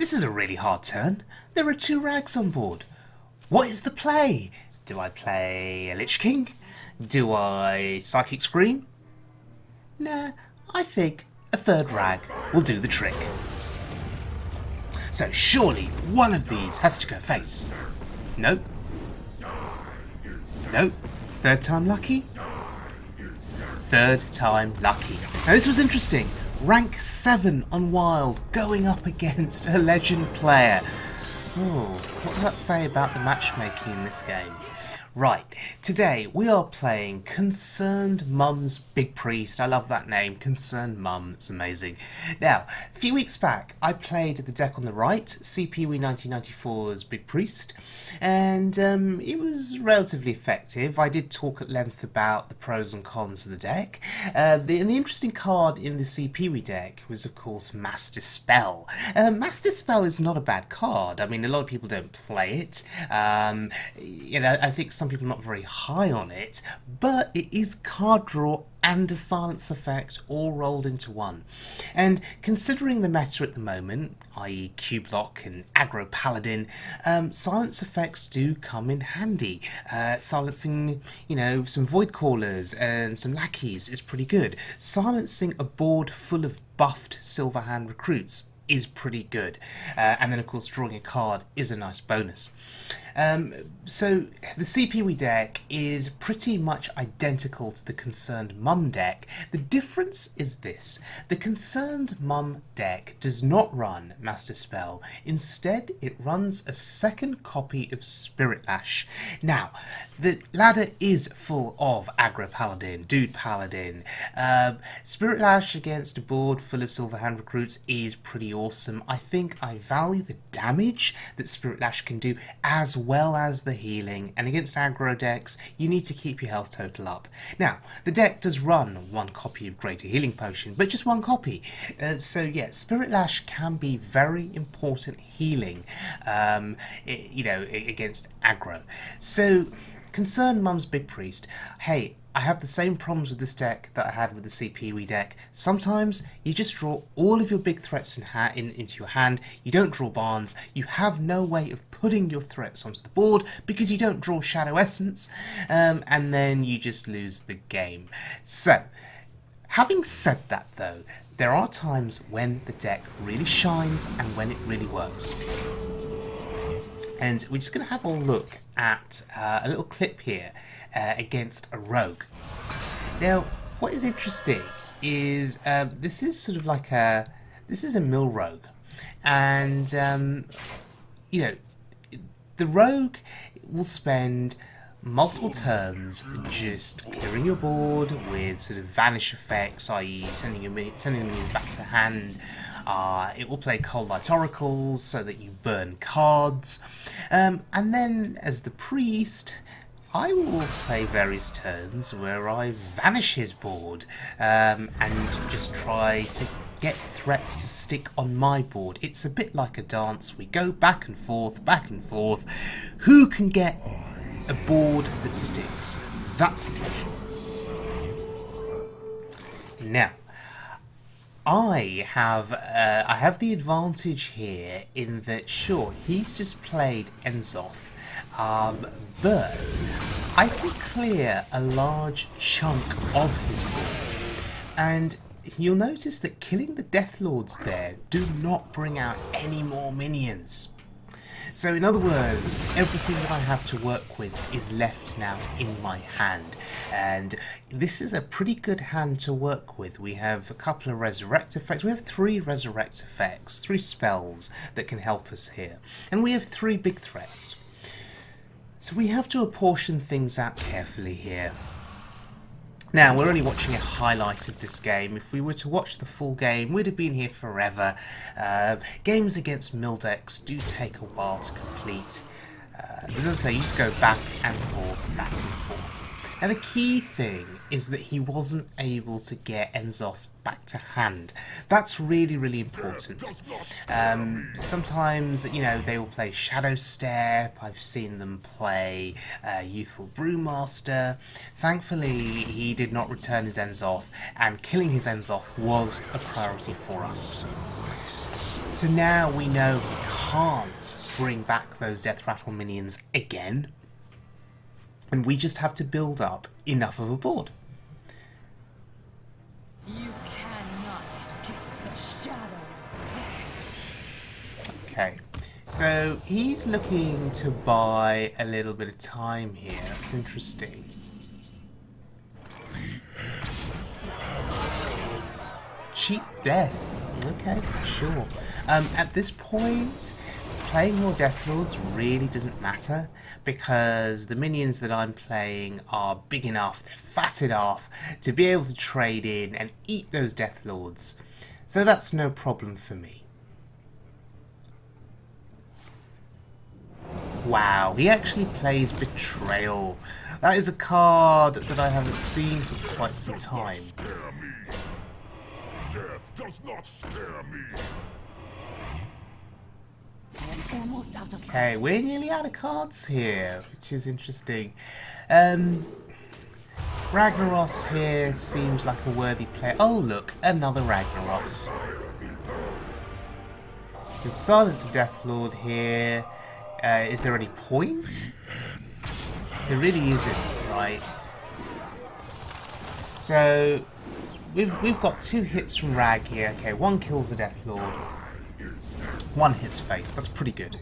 This is a really hard turn. There are 2 rags on board. What is the play? Do I play a Lich King? Do I Psychic Scream? Nah, I think a 3rd rag will do the trick. So surely one of these has to go face. Nope. Nope. 3rd time lucky? 3rd time lucky. Now this was interesting. Rank 7 on Wild going up against a legend player. Oh, what does that say about the matchmaking in this game? Right, today we are playing ConcernedMom's Big Priest. I love that name, Concerned Mum, it's amazing. Now, a few weeks back I played the deck on the right, CPW 1994's Big Priest, and it was relatively effective. I did talk at length about the pros and cons of the deck. The interesting card in the CPW deck was of course Mass Dispel. Mass Dispel is not a bad card. I mean, a lot of people don't play it. You know, I think some people are not very high on it, but it is card draw and a silence effect all rolled into one. And considering the meta at the moment, i.e. Q-Block and Aggro Paladin, silence effects do come in handy. Silencing, you know, some Void Callers and some Lackeys is pretty good. Silencing a board full of buffed Silverhand recruits is pretty good. And then of course drawing a card is a nice bonus. So the CPW deck is pretty much identical to the Concerned Mum deck. The difference is this: the Concerned Mum deck does not run Mass Dispel. Instead, it runs a 2nd copy of Spirit Lash. Now, the ladder is full of Aggro Paladin, Dude Paladin. Spirit Lash against a board full of Silverhand recruits is pretty awesome. I think I value the damage that Spirit Lash can do as well as the healing, and against aggro decks you need to keep your health total up. Now, the deck does run 1 copy of Greater Healing Potion, but just 1 copy. So yeah, Spirit Lash can be very important healing, you know, against aggro. So Concerned Mum's Big Priest, hey, I have the same problems with this deck that I had with the CPW deck. Sometimes you just draw all of your big threats into your hand, you don't draw barns, you have no way of putting your threats onto the board because you don't draw Shadow Essence, and then you just lose the game. So, having said that though, there are times when the deck really shines and when it really works. And we're just going to have a look at a little clip here against a rogue. Now, what is interesting is this is sort of like this is a mill rogue, and you know, the rogue will spend multiple turns just clearing your board with sort of vanish effects, i.e. sending the minions back to hand. It will play Cold Light Oracles so that you burn cards, and then as the priest, I will play various turns where I vanish his board and just try to get threats to stick on my board. It's a bit like a dance. We go back and forth, back and forth. Who can get a board that sticks? That's the question. Now, I have the advantage here in that, sure, he's just played Enzoth, but I can clear a large chunk of his board, and you'll notice that killing the Deathlords there do not bring out any more minions. So in other words, everything that I have to work with is left now in my hand, and this is a pretty good hand to work with. We have a couple of resurrect effects. We have 3 resurrect effects, 3 spells that can help us here, and we have 3 big threats. So we have to apportion things out carefully here. Now, we're only watching a highlight of this game. If we were to watch the full game, we'd have been here forever. Games against mill decks do take a while to complete. As I say, you just go back and forth, back and forth. And the key thing is that he wasn't able to get Enzoth back to hand. That's really, really important. Sometimes, you know, they will play Shadow Step. I've seen them play Youthful Brewmaster. Thankfully, he did not return his Enzoth, and killing his Enzoth was a priority for us. So now we know he can't bring back those Death Rattle minions again. And we just have to build up enough of a board. You cannot escape the shadow of death. Okay, so he's looking to buy a little bit of time here. That's interesting. Cheap death. Okay, sure. At this point, playing more Deathlords really doesn't matter because the minions that I'm playing are big enough, they're fat enough to be able to trade in and eat those Deathlords. So that's no problem for me. Wow, he actually plays Betrayal. That is a card that I haven't seen for quite some time. Death does not scare me. I am almost out of Okay, we're nearly out of cards here, which is interesting. Ragnaros here seems like a worthy player. Oh look, another Ragnaros. Can silence a Deathlord here. Is there any point? There really isn't, right? So we've got 2 hits from Rag here. Okay, 1 kills the Deathlord. 1 hits face. That's pretty good.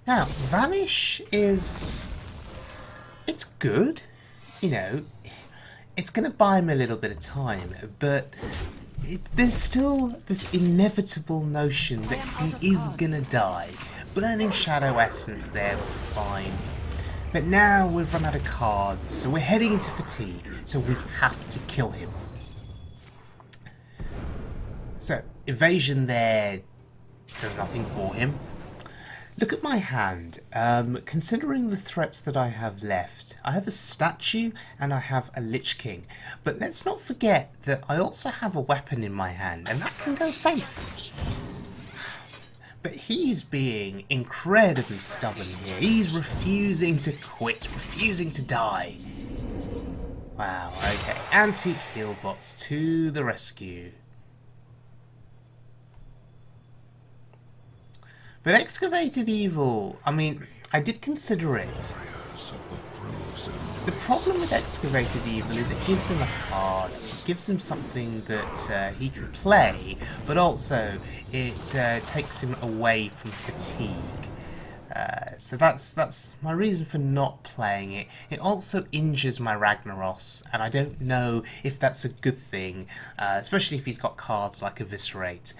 Now, Vanish is... it's good. You know, it's going to buy him a little bit of time, but there's still this inevitable notion that he is going to die. Burning Shadow Essence there was fine. But now we've run out of cards, so we're heading into fatigue, so we have to kill him. So, evasion there does nothing for him. Look at my hand. Considering the threats that I have left, I have a statue and I have a Lich King. But let's not forget that I also have a weapon in my hand, and that can go face. But he's being incredibly stubborn here. He's refusing to quit, refusing to die. Wow, okay. Antique heal bots to the rescue. But Excavated Evil, I mean, I did consider it. The problem with Excavated Evil is it gives him a card. It gives him something that he can play, but also it takes him away from fatigue. So that's my reason for not playing it. It also injures my Ragnaros, and I don't know if that's a good thing, especially if he's got cards like Eviscerate.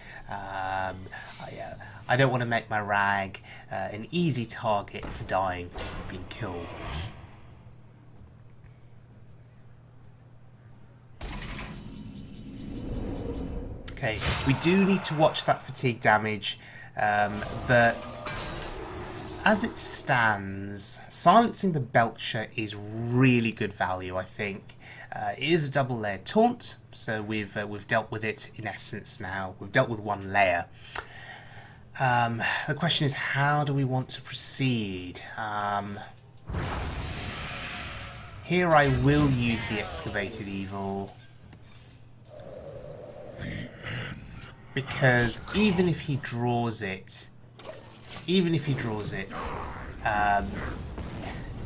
I don't want to make my Rag an easy target for dying, for being killed. Okay, we do need to watch that fatigue damage, but as it stands, silencing the Belcher is really good value, I think. It is a double layered taunt, so we've dealt with it in essence now. We've dealt with 1 layer. The question is, how do we want to proceed? Here I will use the Excavated Evil, because even if he draws it,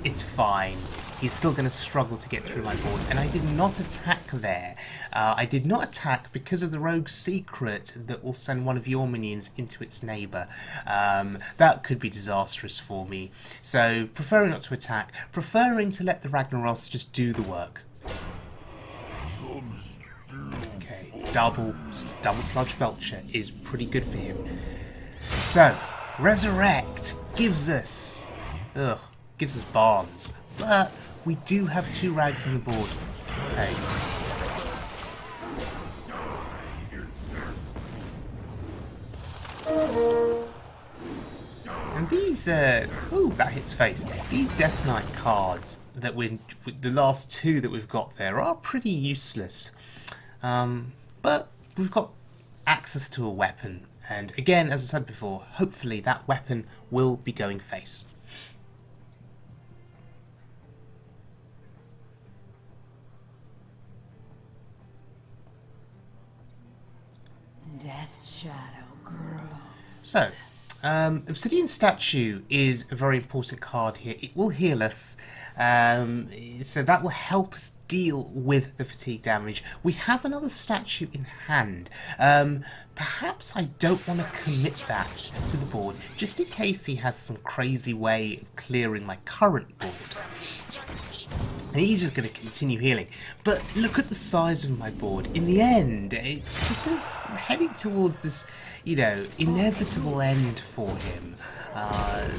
it's fine. He's still going to struggle to get through my board. And I did not attack there. I did not attack because of the Rogue Secret that will send one of your minions into its neighbour. That could be disastrous for me. So, preferring not to attack, preferring to let the Ragnaros just do the work. Okay, double Sludge Belcher is pretty good for him. So, Resurrect gives us Barnes, but we do have 2 Rags on the board. Okay. And these, ooh, that hits face. These Death Knight cards that the last 2 that we've got there are pretty useless. But we've got access to a weapon. And again, as I said before, hopefully that weapon will be going face. Death's shadow grows. So, Obsidian Statue is a very important card here. It will heal us, so that will help us deal with the fatigue damage. We have another statue in hand. Perhaps I don't want to commit that to the board, just in case he has some crazy way of clearing my current board. And he's just going to continue healing. But look at the size of my board. In the end, it's sort of heading towards this, you know, inevitable end for him.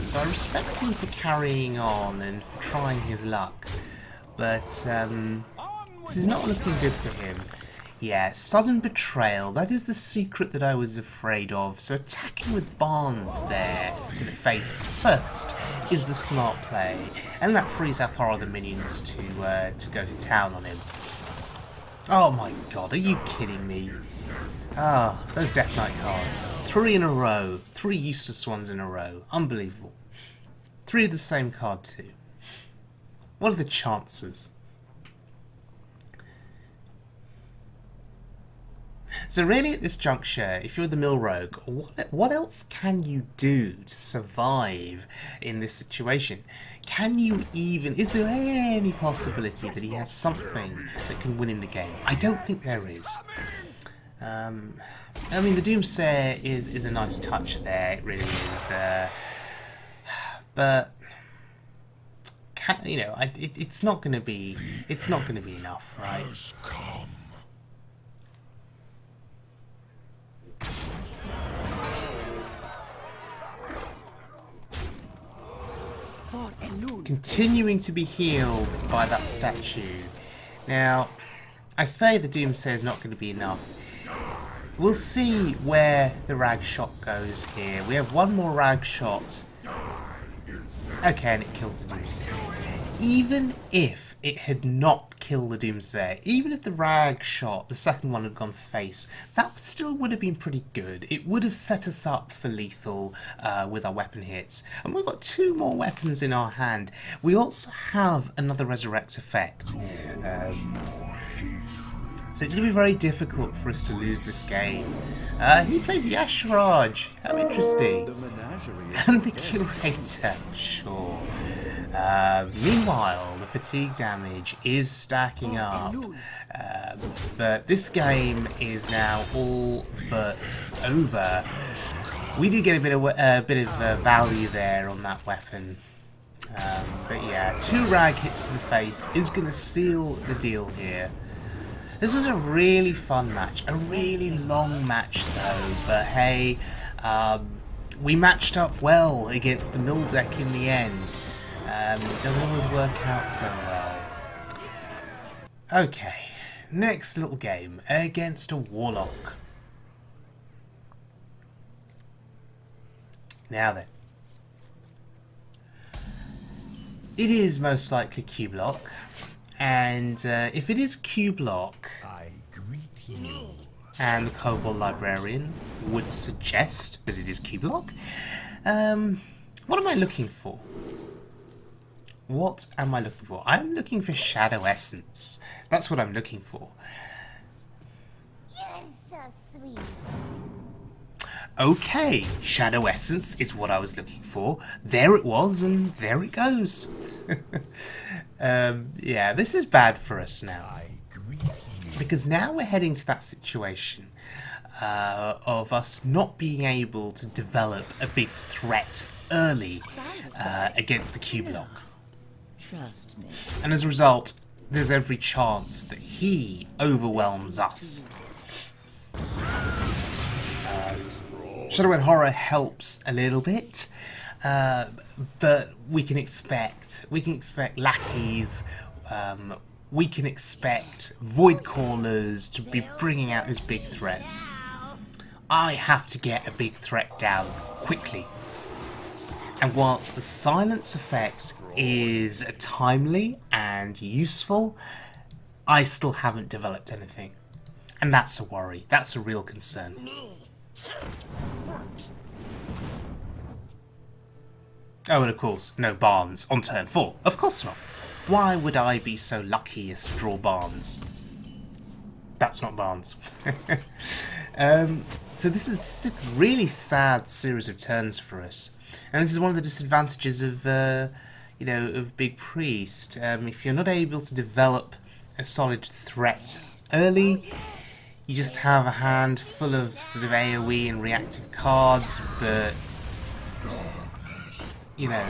So I respect him for carrying on and for trying his luck. But this is not looking good for him. Yeah, sudden betrayal. That is the secret that I was afraid of. So attacking with Barnes there to the face first is the smart play. And that frees up our other minions to go to town on him. Oh my god, are you kidding me? Ah, those Death Knight cards. 3 in a row. 3 useless ones in a row. Unbelievable. 3 of the same card too. What are the chances? So really at this juncture, if you're the Mill Rogue, what else can you do to survive in this situation? Can you even... Is there any possibility that he has something that can win him the game? I don't think there is. I mean, the Doomsayer is a nice touch there, it really is. But... you know, it's not going to be... It's not going to be enough, right? Continuing to be healed by that statue. Now, I say the Doomsayer is not going to be enough. We'll see where the Rag Shot goes here. We have one more Rag Shot. Okay, and it kills the Doomsayer. Even if it had not killed the Doomsayer, even if the Rag Shot, the second one, had gone face, that still would have been pretty good. It would have set us up for lethal with our weapon hits. And we've got 2 more weapons in our hand. We also have another Resurrect effect. So it's going to be very difficult for us to lose this game. He plays Yashraj. How interesting. And the Curator. Sure. Meanwhile, the fatigue damage is stacking up. But this game is now all but over. We did get a bit of value there on that weapon. But yeah, 2 rag hits to the face is going to seal the deal here. This was a really fun match, a really long match though, but hey, we matched up well against the Mill deck in the end. It doesn't always work out so well. Okay, next little game against a Warlock. Now then. It is most likely Q-Block, and if it is Q-Block, I greet you. and the Kobold Librarian would suggest that it is Q-Block, what am I looking for? What am I looking for? I'm looking for Shadow Essence. That's what I'm looking for. You're so sweet. Okay, Shadow Essence is what I was looking for. There it was, and there it goes. Yeah, this is bad for us now. I greet you. Because now we're heading to that situation of us not being able to develop a big threat early against the Q-Block. Trust me. And as a result, there's every chance that he overwhelms us. Shadow and Horror helps a little bit, but we can expect lackeys, we can expect Void Callers to be bringing out his big threats. I have to get a big threat down quickly. And whilst the silence effect is timely and useful, I still haven't developed anything. And that's a worry. That's a real concern. Oh, and of course, no Barnes on turn 4. Of course not. Why would I be so lucky as to draw Barnes? That's not Barnes. So this is just a really sad series of turns for us. And this is one of the disadvantages of, you know, of Big Priest. If you're not able to develop a solid threat early, you just have a hand full of sort of AoE and reactive cards, but, you know,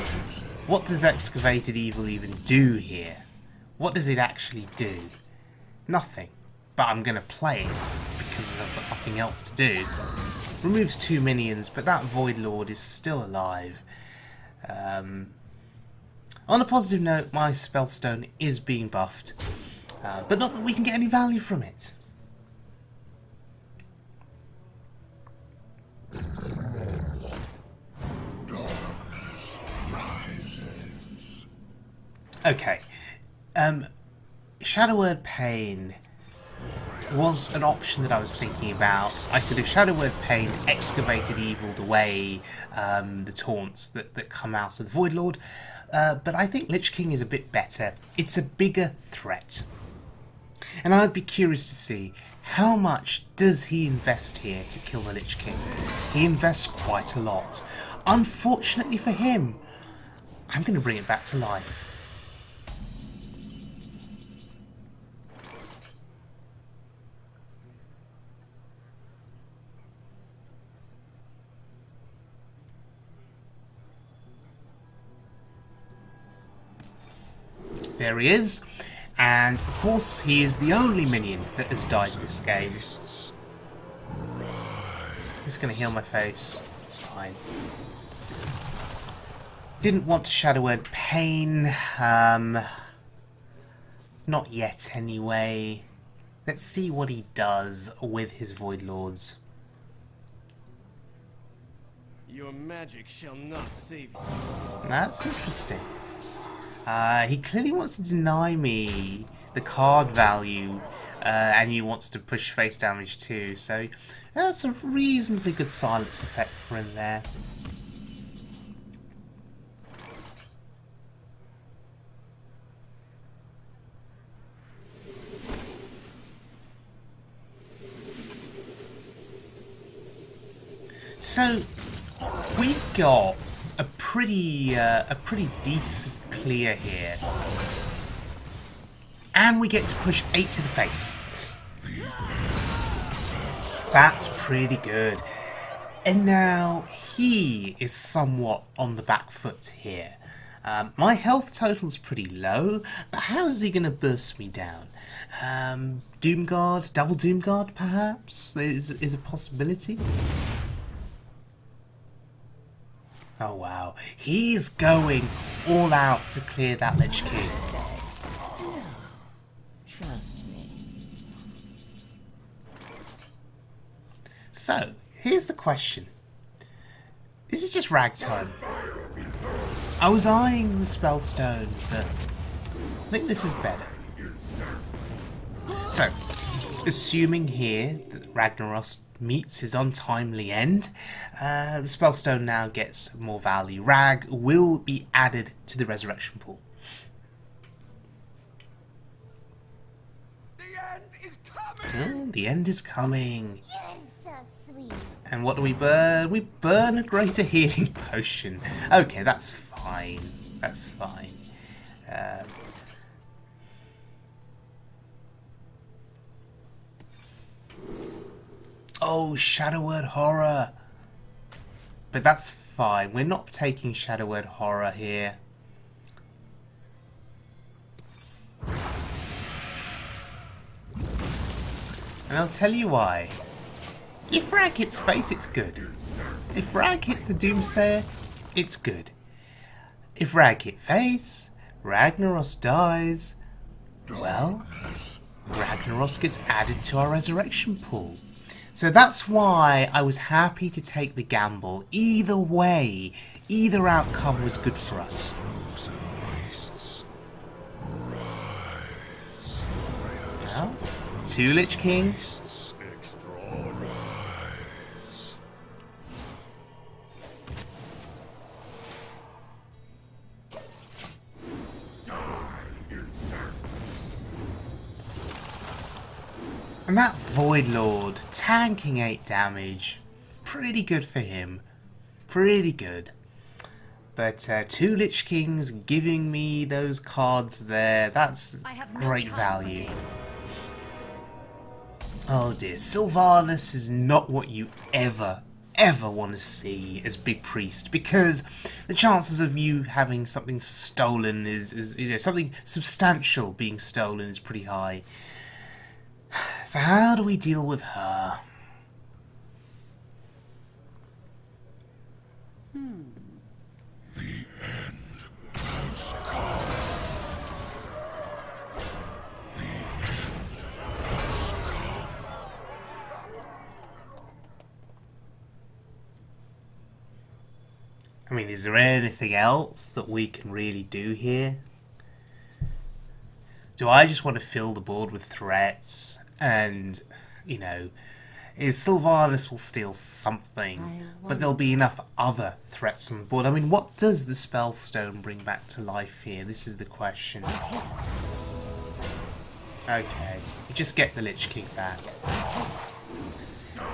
what does Excavated Evil even do here? What does it actually do? Nothing. But I'm going to play it because I've got nothing else to do. Removes 2 minions, but that Voidlord is still alive. On a positive note, my Spellstone is being buffed, but not that we can get any value from it. Okay, Shadow Word Pain was an option that I was thinking about. I could have Shadow Word Pain, Excavated Evil'd away the taunts that come out of the Voidlord, but I think Lich King is a bit better. It's a bigger threat. And I'd be curious to see how much does he invest here to kill the Lich King. He invests quite a lot. Unfortunately for him, I'm going to bring it back to life. There he is, and of course he is the only minion that has died in this game. I'm just going to heal my face, it's fine. Didn't want to Shadow Word Pain, not yet anyway. Let's see what he does with his Voidlords. Your magic shall not save you. That's interesting. He clearly wants to deny me the card value, and he wants to push face damage too, so that's a reasonably good silence effect for him there. So we've got a pretty decent clear here, and we get to push 8 to the face. That's pretty good. And now he is somewhat on the back foot here. My health total's pretty low, but how is he going to burst me down? Doomguard, double Doomguard perhaps is a possibility. Oh wow, he's going all out to clear that Lich King. Trust me. So, here's the question. Is it just ragtime? I was eyeing the Spellstone, but I think this is better. So, assuming here that Ragnaros meets his untimely end, the Spellstone now gets more value. Rag will be added to the Resurrection Pool. The end is coming! Oh, the end is coming. You're so sweet. And what do we burn? We burn a greater healing potion. Okay, that's fine. That's fine. Oh, Shadow Word Horror. But that's fine. We're not taking Shadow Word Horror here. And I'll tell you why. If Rag hits face, it's good. If Rag hits the Doomsayer, it's good. If Rag hit face, Ragnaros dies, well, Ragnaros gets added to our Resurrection Pool. So that's why I was happy to take the gamble. Either way, either outcome was good for us. Well, 2 Lich Kings, And that Voidlord, tanking 8 damage. Pretty good for him. Pretty good. But 2 Lich Kings giving me those cards there, that's great value. Oh dear, Sylvanas is not what you ever want to see as Big Priest, because the chances of you having something stolen is you know, something substantial being stolen is pretty high. So how do we deal with her? I mean, is there anything else that we can really do here? Do I just want to fill the board with threats? And, you know, is Sylvanas will steal something, but there'll be enough other threats on the board. I mean, what does the Spellstone bring back to life here? This is the question. Okay, you just get the Lich King back.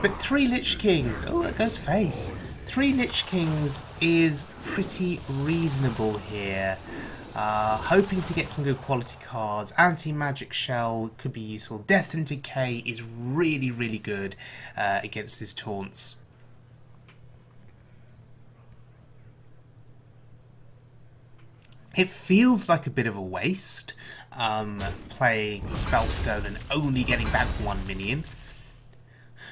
But 3 Lich Kings! Oh, it goes face. 3 Lich Kings is pretty reasonable here. Hoping to get some good quality cards. Anti-Magic Shell could be useful. Death and Decay is really, really good against his taunts. It feels like a bit of a waste playing Spellstone and only getting back 1 minion.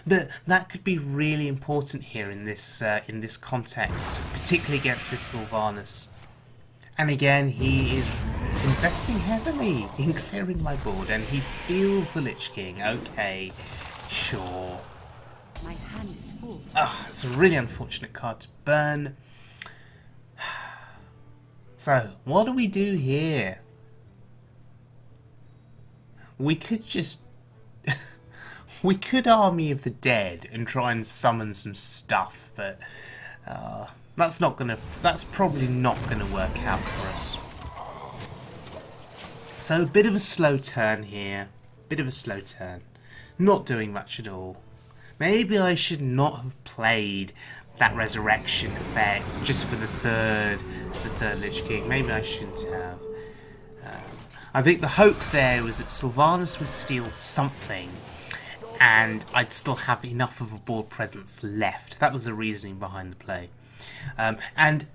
But that could be really important here in this context, particularly against his Sylvanas. And again, he is investing heavily in clearing my board, and he steals the Lich King. Okay, sure. My hand is full. Ah, it's a really unfortunate card to burn. So, what do we do here? We could just... we could Army of the Dead and try and summon some stuff, but that's probably not gonna work out for us. So a bit of a slow turn here. Bit of a slow turn. Not doing much at all. Maybe I should not have played that resurrection effect just for the third Lich King. Maybe I shouldn't have. I think the hope there was that Sylvanas would steal something and I'd still have enough of a board presence left. That was the reasoning behind the play. And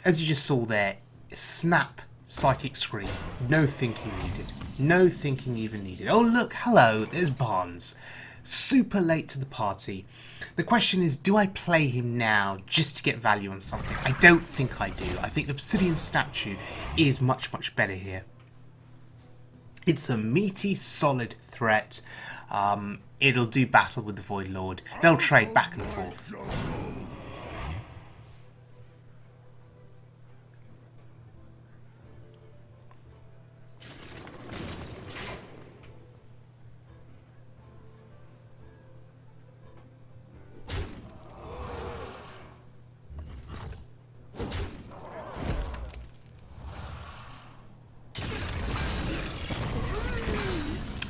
as you just saw there, snap Psychic Scream. No thinking needed. No thinking even needed. Oh look, hello, there's Barnes. Super late to the party. The question is, do I play him now just to get value on something? I don't think I do. I think Obsidian Statue is much, much better here. It's a meaty, solid threat. It'll do battle with the Voidlord. They'll trade back and forth.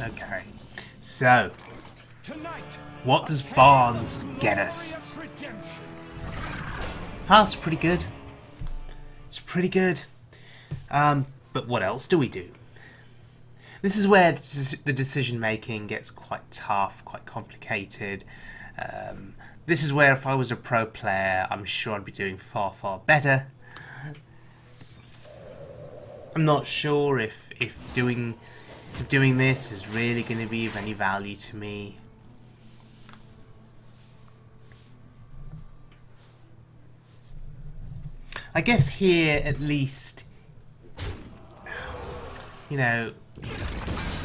Okay, so what does Barnes get us? That's pretty good. It's pretty good. But what else do we do? This is where the decision making gets quite tough, quite complicated. This is where if I was a pro player, I'm sure I'd be doing far, far better. I'm not sure if doing this is really going to be of any value to me. I guess here at least, you know,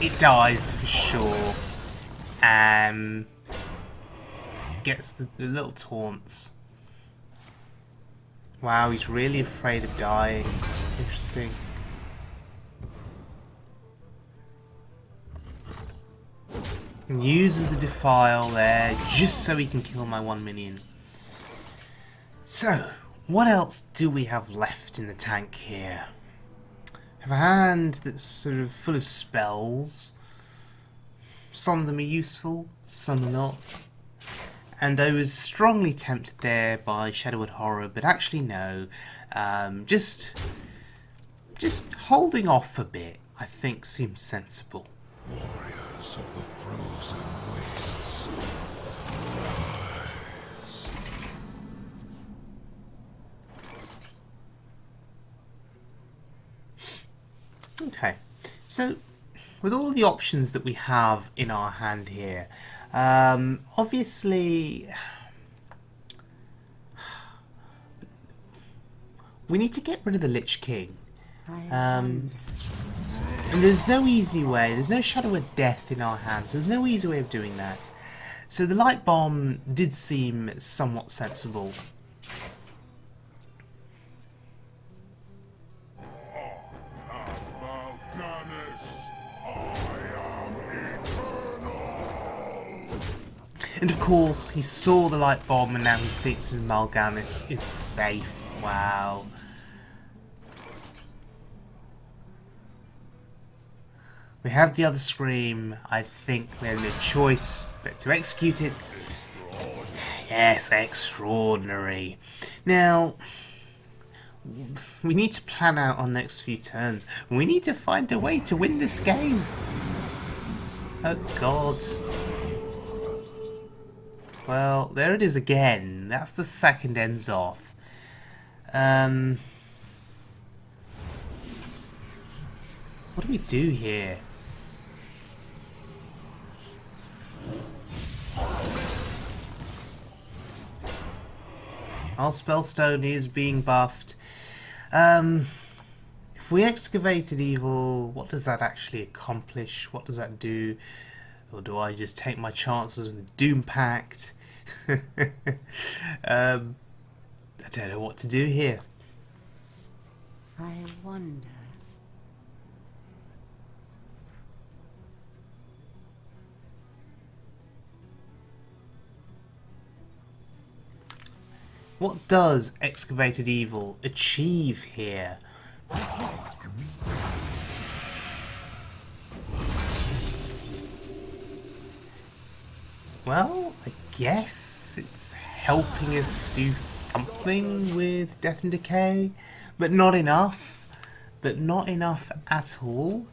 it dies for sure. Gets the little taunts. Wow, he's really afraid of dying. Interesting. And uses the Defile there just so he can kill my 1 minion. So, what else do we have left in the tank here? I have a hand that's sort of full of spells. Some of them are useful, some are not. And I was strongly tempted there by Shadowwood Horror, but actually no. Just holding off a bit, I think, seems sensible. Warriors of the frozen wastes, rise. Okay, so with all the options that we have in our hand here, obviously we need to get rid of the Lich King. And there's no easy way, there's no Shadow of Death in our hands, so there's no easy way of doing that. So the Light Bomb did seem somewhat sensible. And of course, he saw the Light Bomb and now he thinks his Mal'Ganis is safe. Wow. We have the other Scream. I think we have no choice but to execute it. Yes, extraordinary. Now, we need to plan out our next few turns. We need to find a way to win this game. Oh God. Well, there it is again. That's the second Enzoth. What do we do here? Our Spellstone is being buffed. If we excavated evil, what does that actually accomplish? What does that do? Or do I just take my chances with Doom Pact? I don't know what to do here. I wonder. What does Excavated Evil achieve here? Well, I guess it's helping us do something with Death and Decay, but not enough. But not enough at all.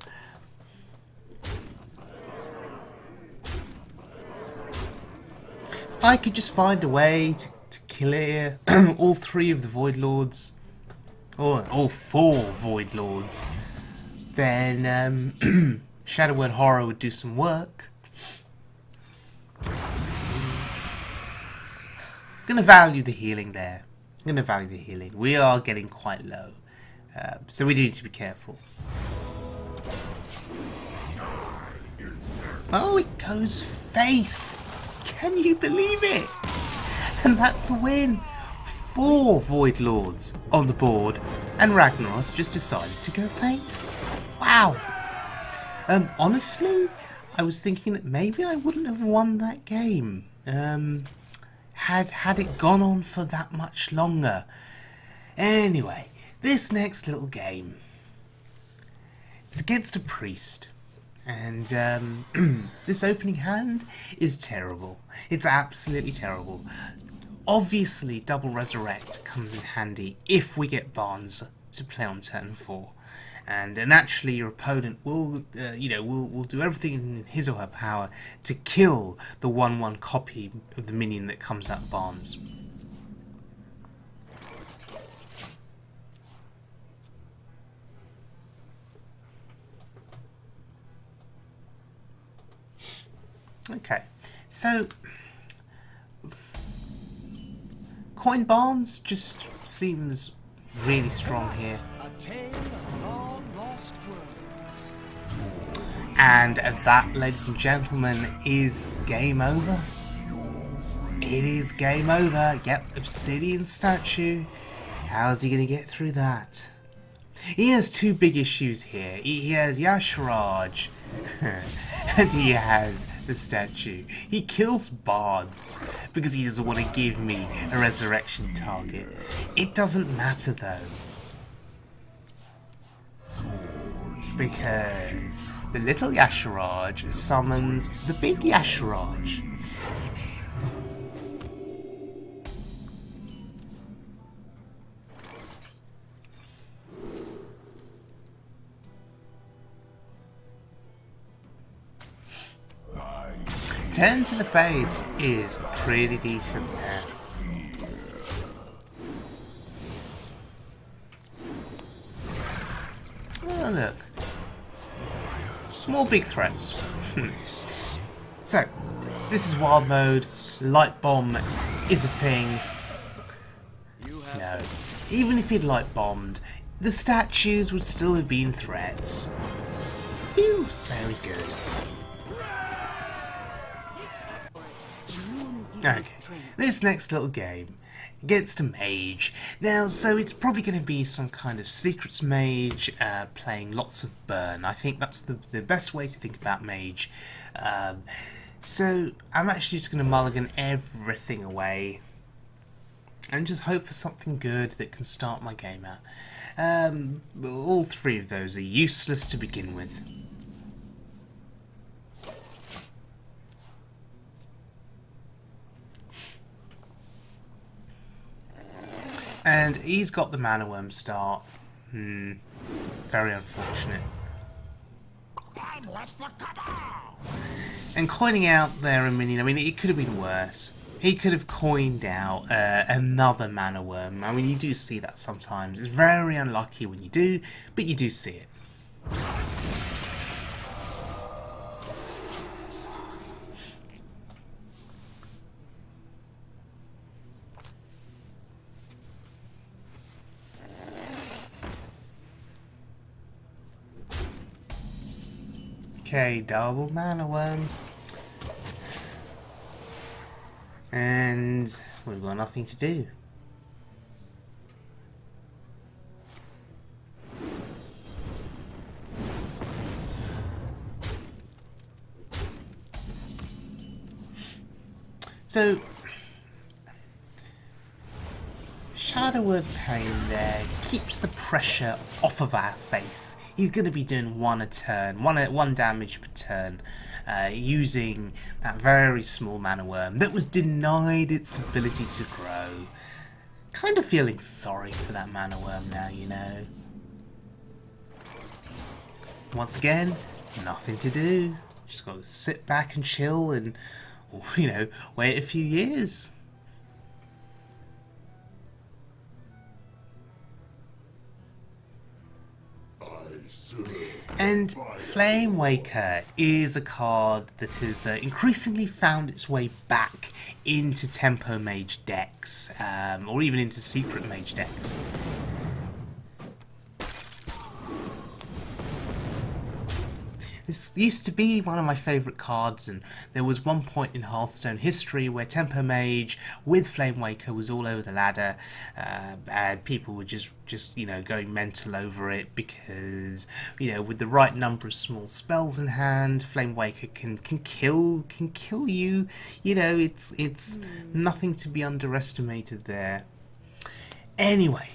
If I could just find a way to clear all 3 of the Voidlords, or all 4 Voidlords, then Shadowwood Horror would do some work. I'm going to value the healing there. I'm going to value the healing. We are getting quite low, so we do need to be careful. Oh, it goes face! Can you believe it? And that's a win! 4 Voidlords on the board, and Ragnaros just decided to go face. Wow! Honestly, I was thinking that maybe I wouldn't have won that game had it gone on for that much longer. Anyway, this next little game, it's against a priest. And this opening hand is terrible. It's absolutely terrible. Obviously, Double Resurrect comes in handy if we get Barnes to play on turn 4, and naturally your opponent will, will do everything in his or her power to kill the 1/1 copy of the minion that comes out Barnes. Okay, so Coin Barnes just seems really strong here. And that, ladies and gentlemen, is game over. It is game over. Yep, Obsidian Statue. How's he going to get through that? He has 2 big issues here. He has Yasharaj and he has the statue. He kills bards because he doesn't want to give me a resurrection target. It doesn't matter though, because the little Yasharaj summons the big Yasharaj. Turn to the face is pretty decent there. Oh look. More big threats. So, this is wild mode. Light bomb is a thing. No. Even if he'd light bombed, the statues would still have been threats. Feels very good. Okay, this next little game gets to mage. Now, so it's probably going to be some kind of secrets mage, playing lots of burn. I think that's the best way to think about mage. So I'm actually just going to mulligan everything away and just hope for something good that can start my game out. All three of those are useless to begin with. And he's got the Mana Worm start. Very unfortunate. And coining out there a minion, I mean, it could have been worse. He could have coined out another Mana Worm. I mean, you do see that sometimes. It's very unlucky when you do, but you do see it. Okay, double Mana Worm. And we've got nothing to do. So, Shadowword Pain there keeps the pressure off of our face. He's going to be doing one a turn, one damage per turn, using that very small Mana Worm that was denied its ability to grow. Kind of feeling sorry for that Mana Worm now, you know. Once again, nothing to do. Just got to sit back and chill and, you know, wait a few years. And Flame Waker is a card that has increasingly found its way back into Tempo Mage decks, or even into Secret Mage decks. This used to be one of my favourite cards, and there was one point in Hearthstone history where Tempo Mage with Flame Waker was all over the ladder, and people were just you know, going mental over it because, you know, with the right number of small spells in hand, Flame Waker can kill you. You know, it's nothing to be underestimated there. Anyway,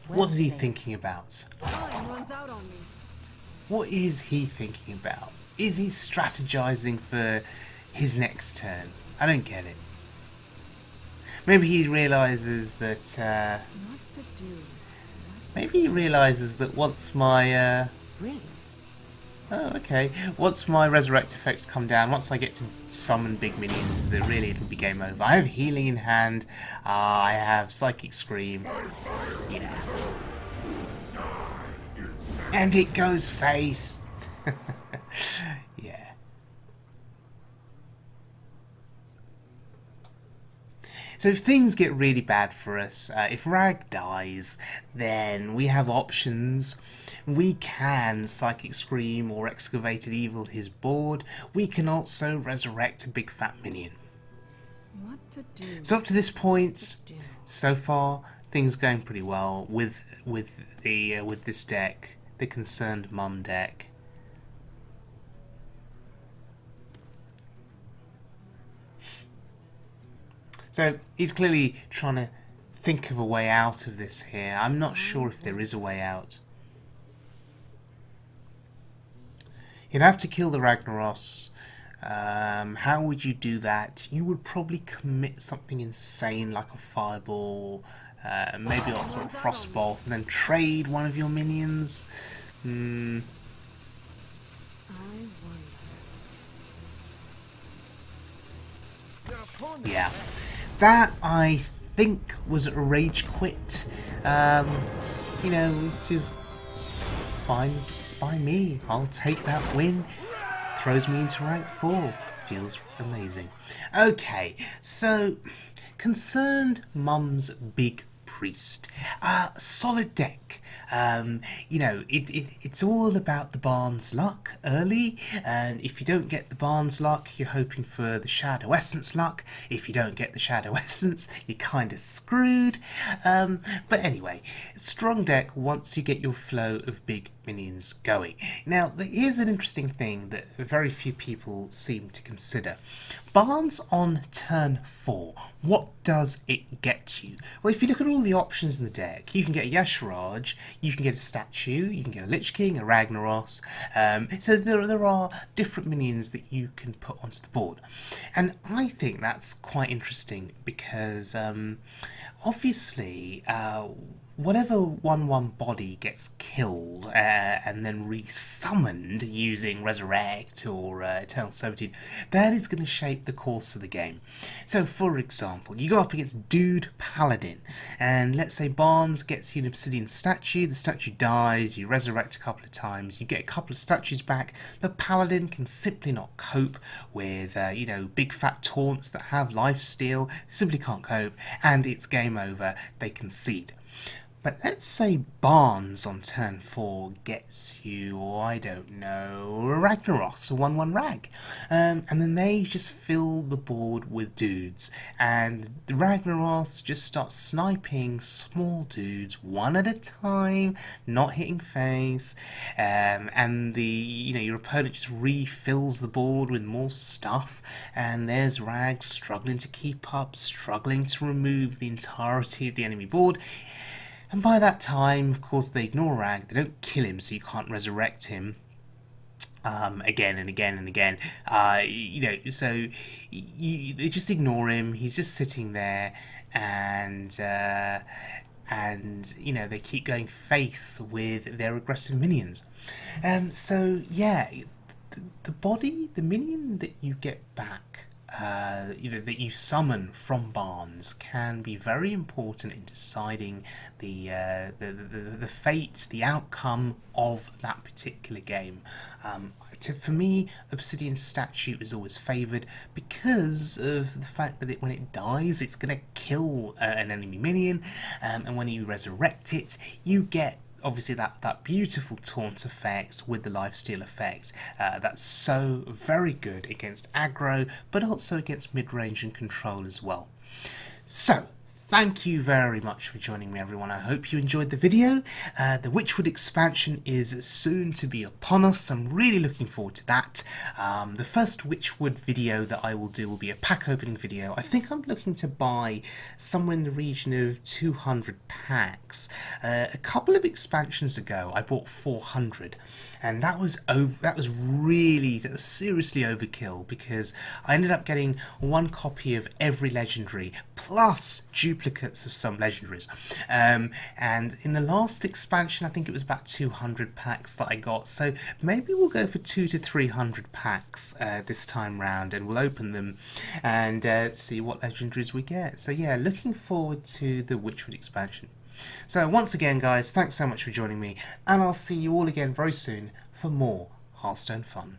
what's he thinking about? Time runs out on me. What is he thinking about? Is he strategizing for his next turn? I don't get it. Maybe he realizes that, What to do? maybe he realizes that once my, Brilliant. oh, okay. Once my resurrect effects come down, once I get to summon big minions, that really it'll be game over. I have healing in hand, I have psychic scream, yeah. And it goes face. Yeah. So if things get really bad for us, if Rag dies, then we have options. We can Psychic Scream or Excavated Evil his board. We can also resurrect a big fat minion. What to do? So up to this point, so far, things going pretty well with this deck, the Concerned Mum deck. So he's clearly trying to think of a way out of this here. I'm not sure if there is a way out. You'd have to kill the Ragnaros. How would you do that? You would probably commit something insane like a fireball, maybe also a frostbolt, and then trade one of your minions. I wonder. Yeah, that I think was a rage quit. You know, which is fine by me. I'll take that win. Throws me into rank 4. Feels amazing. Okay, so ConcernedMom's Big Priest. Solid deck. You know, it's all about the Barnes luck early, and if you don't get the Barnes luck, you're hoping for the Shadow Essence luck. If you don't get the Shadow Essence, you're kind of screwed. But anyway, strong deck once you get your flow of big minions going. Now, here's an interesting thing that very few people seem to consider. Barnes on turn 4, what does it get you? Well, if you look at all the options in the deck, you can get a Yasharaj, you can get a statue, you can get a Lich King, a Ragnaros, so there are different minions that you can put onto the board. And I think that's quite interesting because obviously whatever 1/1 body gets killed and then resummoned using Resurrect or Eternal Servitude, that is going to shape the course of the game. So for example, you go up against Dude Paladin, and let's say Barnes gets you an Obsidian statue, the statue dies, you resurrect a couple of times, you get a couple of statues back, the Paladin can simply not cope with you know, big fat taunts that have lifesteal, simply can't cope, and it's game over, they concede. But let's say Barnes on turn 4 gets you, I don't know, Ragnaros, a 1/1 Rag. And then they just fill the board with dudes. And the Ragnaros just starts sniping small dudes one at a time, not hitting face. And the, you know, your opponent just refills the board with more stuff. And there's Rag struggling to keep up, struggling to remove the entirety of the enemy board. And by that time, of course, they ignore Rag, they don't kill him, so you can't resurrect him again and again and again. You know, so they just ignore him, he's just sitting there, and you know, they keep going face with their aggressive minions. So yeah, the minion that you get back, you know, that you summon from Barnes, can be very important in deciding the fate, the outcome of that particular game. For me, Obsidian Statue is always favoured because of the fact that when it dies, it's going to kill an enemy minion, and when you resurrect it, you get obviously that beautiful taunt effect with the lifesteal effect. That's so very good against aggro, but also against mid-range and control as well. So, thank you very much for joining me, everyone. I hope you enjoyed the video. The Witchwood expansion is soon to be upon us. I'm really looking forward to that. The first Witchwood video that I will do will be a pack opening video. I think I'm looking to buy somewhere in the region of 200 packs. A couple of expansions ago, I bought 400. And that was seriously overkill, because I ended up getting one copy of every legendary plus duplicates of some legendaries. And in the last expansion, I think it was about 200 packs that I got. So maybe we'll go for 200 to 300 packs this time round, and we'll open them and see what legendaries we get. So yeah, looking forward to the Witchwood expansion. So once again, guys, thanks so much for joining me, and I'll see you all again very soon for more Hearthstone fun.